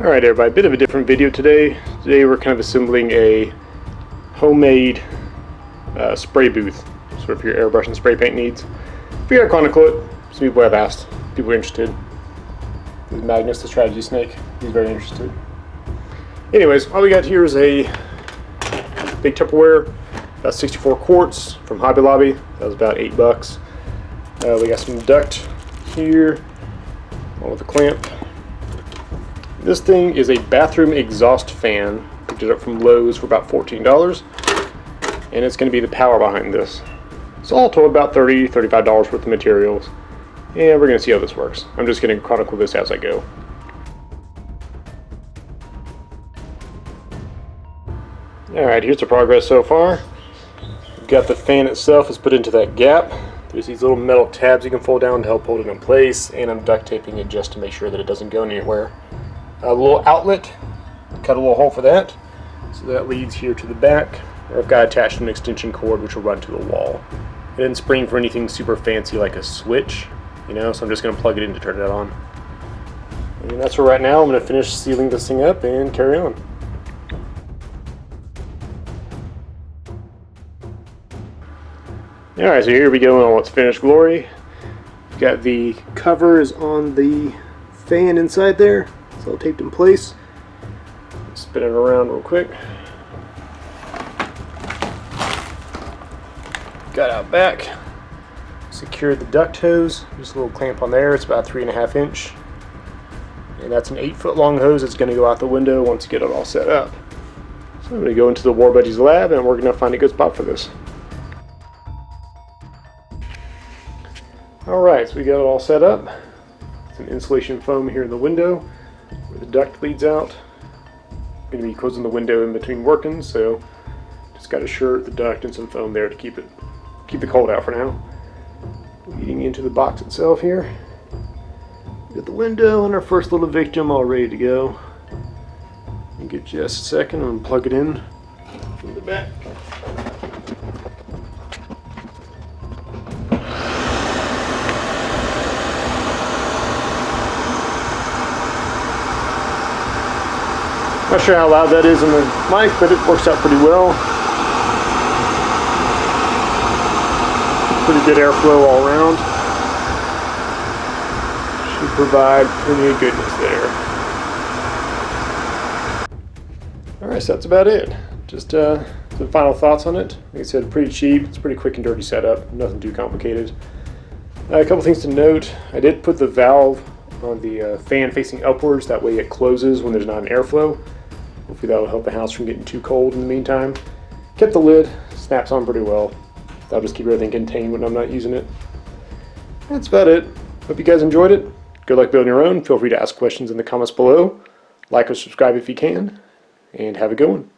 Alright everybody, a bit of a different video today. Today we're kind of assembling a homemade spray booth, sort of for your airbrush and spray paint needs. For your Iconicloit, some people have asked, people are interested. With Magnus, the strategy snake, he's very interested. Anyways, all we got here is a big Tupperware, about 64 quarts from Hobby Lobby. That was about $8. We got some duct here, along with a clamp. This thing is a bathroom exhaust fan. Picked it up from Lowe's for about $14, and it's going to be the power behind this. It's all told about $30, $35 worth of materials, and we're going to see how this works. I'm just going to chronicle this as I go. Alright, here's the progress so far. We've got the fan itself is put into that gap. There's these little metal tabs you can fold down to help hold it in place, and I'm duct taping it just to make sure that it doesn't go anywhere. A little outlet, cut a little hole for that, so that leads here to the back, where I've got attached an extension cord which will run to the wall. I didn't spring for anything super fancy like a switch, so I'm just going to plug it in to turn that on. And that's for right now. I'm going to finish sealing this thing up and carry on. Alright, so here we go in all its finished glory. We've got the covers on the fan inside there. It's all taped in place. Spin it around real quick. Got out back. Secured the duct hose. Just a little clamp on there. It's about 3.5 inch. And that's an 8-foot long hose that's going to go out the window once you get it all set up. So I'm going to go into the War Buddies lab and we're going to find a good spot for this. Alright, so we got it all set up. Some insulation foam here in the window where the duct leads out. I'm going to be closing the window in between working, so just got a shirt, the duct, and some foam there to keep the cold out for now. Leading into the box itself here. Got the window and our first little victim all ready to go. Give just a second and plug it in from the back. Not sure how loud that is in the mic, but it works out pretty well. Pretty good airflow all around. Should provide plenty of goodness there. Alright, so that's about it. Just some final thoughts on it. Like I said, pretty cheap. It's a pretty quick and dirty setup. Nothing too complicated. A couple things to note. I did put the valve on the fan facing upwards. That way it closes when there's not an airflow. Hopefully that will help the house from getting too cold in the meantime. Kept the lid, snaps on pretty well. That'll just keep everything contained when I'm not using it. That's about it. Hope you guys enjoyed it. Good luck building your own. Feel free to ask questions in the comments below. Like or subscribe if you can. And have a good one.